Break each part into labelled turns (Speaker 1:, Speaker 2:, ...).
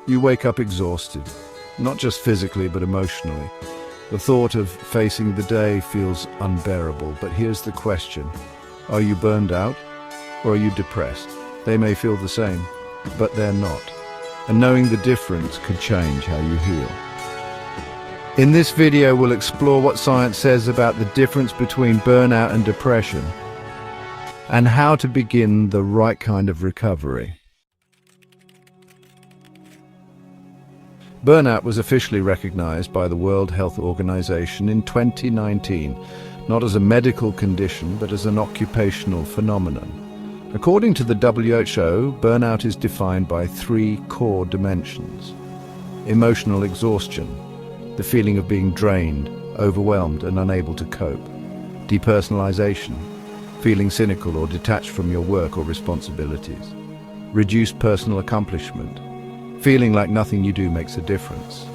Speaker 1: You wake up exhausted, not just physically but emotionally. The thought of facing the day feels unbearable, but here's the question. Are you burned out or are you depressed? They may feel the same, but they're not. And knowing the difference could change how you heal. In this video, we'll explore what science says about the difference between burnout and depression and how to begin the right kind of recovery. Burnout was officially recognized by the World Health Organization in 2019, not as a medical condition, but as an occupational phenomenon. According to the WHO, burnout is defined by three core dimensions. Emotional exhaustion, the feeling of being drained, overwhelmed, and unable to cope. Depersonalization, feeling cynical or detached from your work or responsibilities. Reduced personal accomplishment, feeling like nothing you do makes a difference.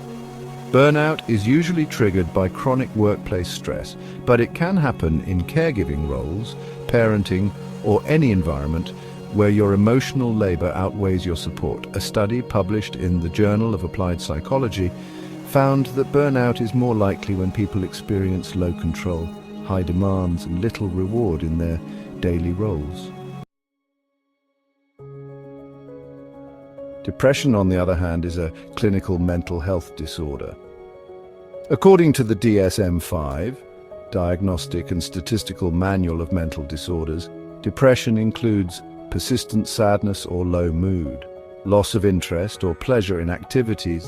Speaker 1: Burnout is usually triggered by chronic workplace stress, but it can happen in caregiving roles, parenting, or any environment where your emotional labor outweighs your support. A study published in the Journal of Applied Psychology found that burnout is more likely when people experience low control, high demands, and little reward in their daily roles. Depression, on the other hand, is a clinical mental health disorder. According to the DSM-5, Diagnostic and Statistical Manual of Mental Disorders, depression includes persistent sadness or low mood, loss of interest or pleasure in activities,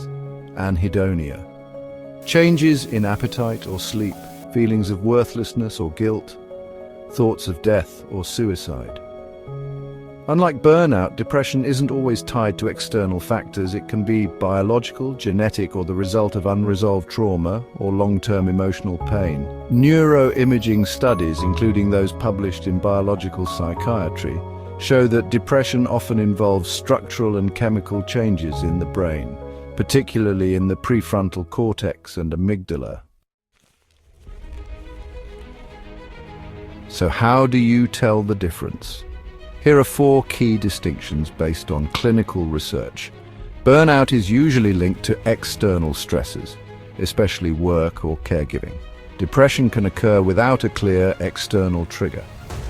Speaker 1: anhedonia, changes in appetite or sleep, feelings of worthlessness or guilt, thoughts of death or suicide. Unlike burnout, depression isn't always tied to external factors. It can be biological, genetic, or the result of unresolved trauma or long-term emotional pain. Neuroimaging studies, including those published in Biological Psychiatry, show that depression often involves structural and chemical changes in the brain, particularly in the prefrontal cortex and amygdala. So how do you tell the difference? Here are four key distinctions based on clinical research. Burnout is usually linked to external stresses, especially work or caregiving. Depression can occur without a clear external trigger.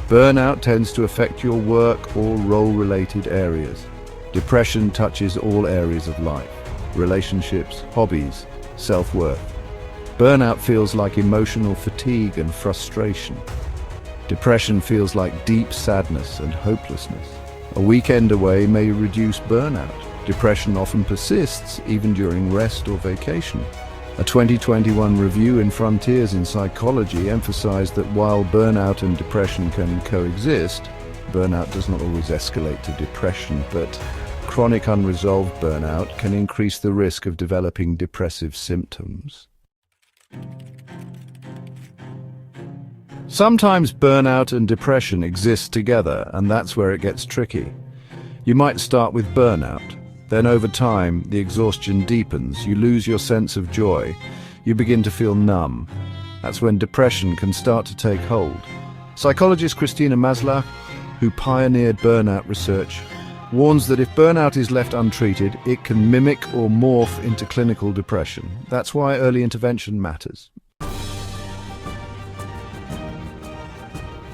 Speaker 1: Burnout tends to affect your work or role-related areas. Depression touches all areas of life, relationships, hobbies, self-worth. Burnout feels like emotional fatigue and frustration. Depression feels like deep sadness and hopelessness. A weekend away may reduce burnout. Depression often persists even during rest or vacation. A 2021 review in Frontiers in Psychology emphasized that while burnout and depression can coexist, burnout does not always escalate to depression, but chronic unresolved burnout can increase the risk of developing depressive symptoms. Sometimes burnout and depression exist together, and that's where it gets tricky. You might start with burnout, then over time the exhaustion deepens, you lose your sense of joy, you begin to feel numb. That's when depression can start to take hold. Psychologist Christina Maslach, who pioneered burnout research, warns that if burnout is left untreated, it can mimic or morph into clinical depression. That's why early intervention matters.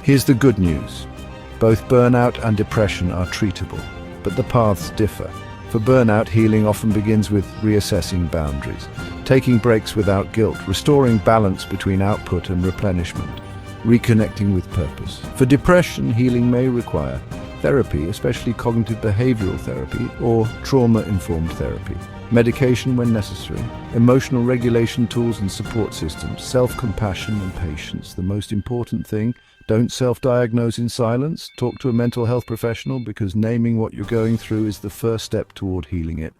Speaker 1: Here's the good news. Both burnout and depression are treatable, but the paths differ. For burnout, healing often begins with reassessing boundaries, taking breaks without guilt, restoring balance between output and replenishment, reconnecting with purpose. For depression, healing may require therapy, especially cognitive behavioral therapy or trauma-informed therapy, medication when necessary, emotional regulation tools and support systems, self-compassion and patience. The most important thing, don't self-diagnose in silence. Talk to a mental health professional, because naming what you're going through is the first step toward healing it.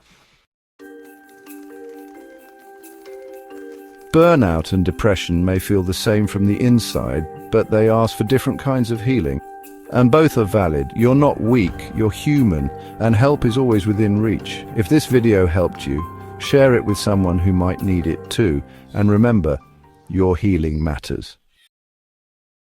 Speaker 1: Burnout and depression may feel the same from the inside, but they ask for different kinds of healing. And both are valid. You're not weak, you're human, and help is always within reach. If this video helped you, share it with someone who might need it too. And remember, your healing matters.